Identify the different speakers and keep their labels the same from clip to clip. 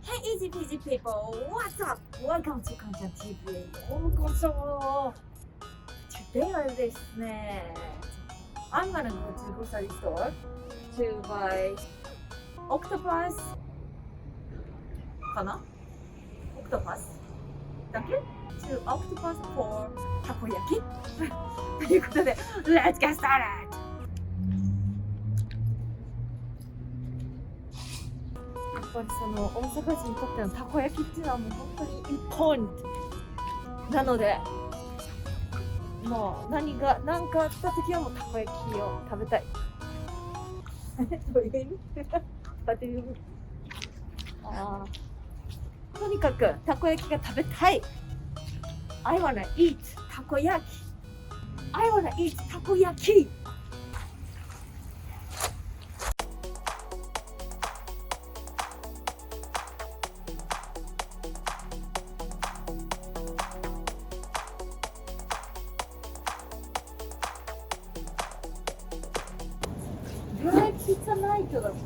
Speaker 1: Hey easy peasy people, what's up? Welcome to KanaChanTV. ようこそ。Todayはですね、I'm gonna go to grocery store to buy octopus かな octopus だけ to octopus for たこ焼きということで Let's get started! やっぱりその大阪人にとってのたこ焼きっていうのはもう本当にインポイントなので、もう何かあった時はもうたこ焼きを食べたい。どういう意味？どういう意味？とにかくたこ焼きが食べたい。I wanna eat たこ焼き。I wanna eat たこ焼き。ドライピザナイトだって。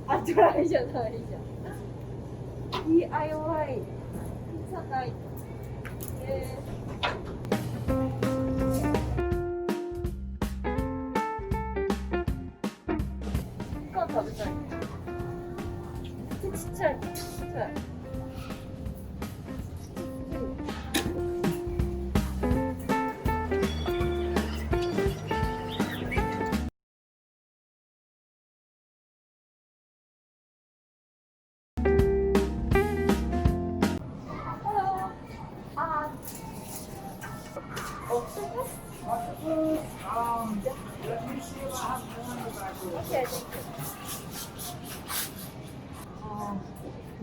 Speaker 1: あ、ドライじゃないじゃん。DIY ピザナイト。パン食べたい。めっちゃちっちゃい。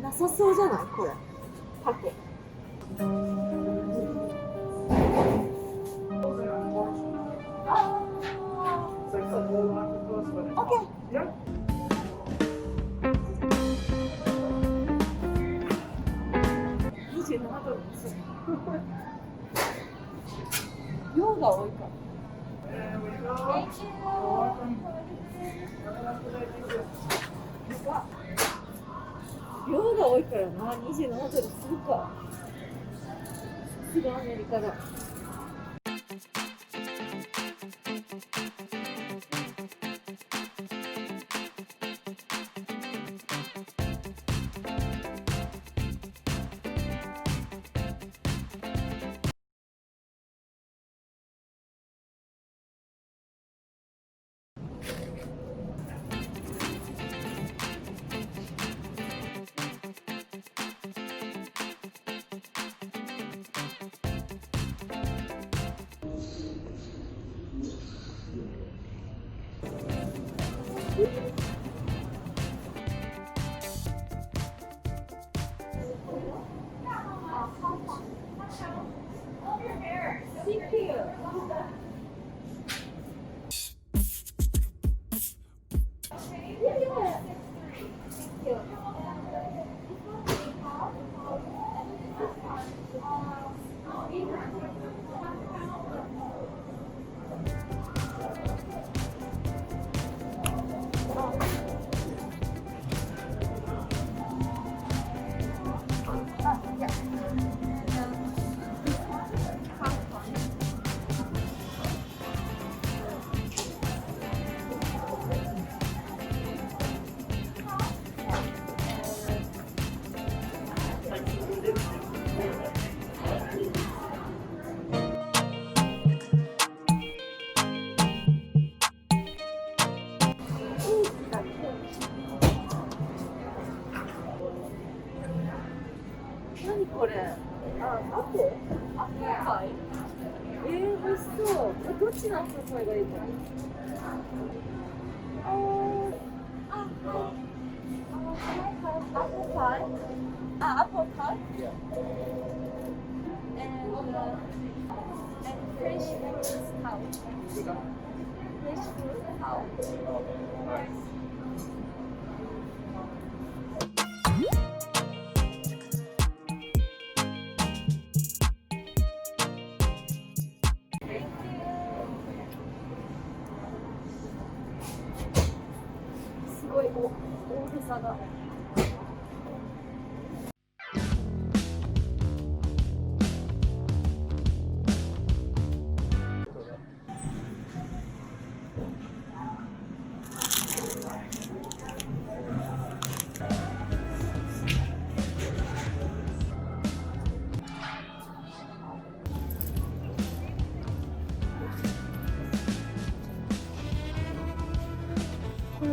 Speaker 1: なさそうじゃないこれタコ。27ドルです量が多いから。量が多いからな、27ドルするか。さすがアメリカだ。何これ？アップルパイ？美味しそう。どっちのアップルパイがいいかな？apple pie? Apple pie? And fresh fruit how? Fresh fruit how? Thank you. すごい大げさだ。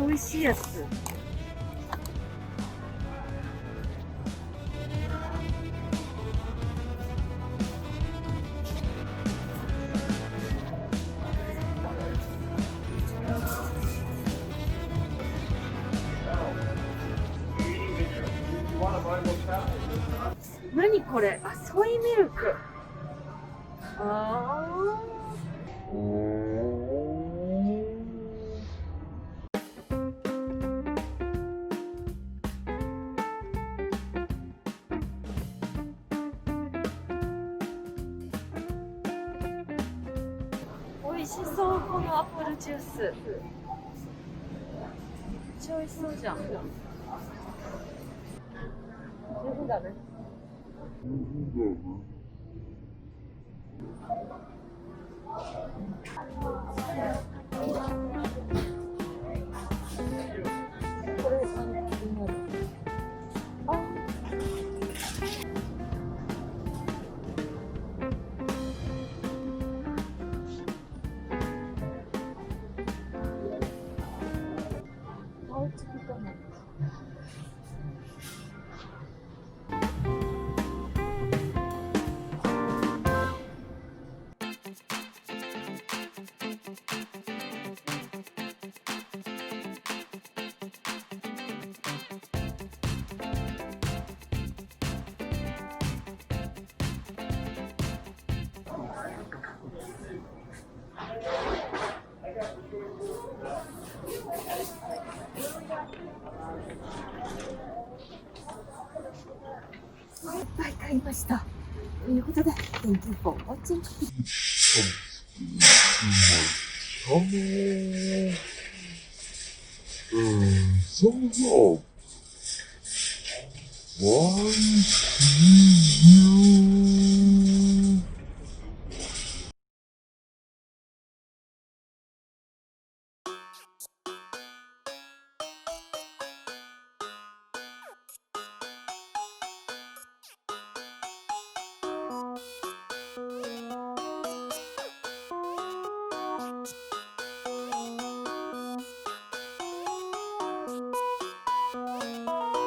Speaker 1: 美味しいやつ。何これ？あ、ソイミルク。ああ。美味しそう、このアップルジュース。めっちゃ美味しそうじゃん。十分だね。これいっぱい買いました。ということで、Thank you for watching.
Speaker 2: So, why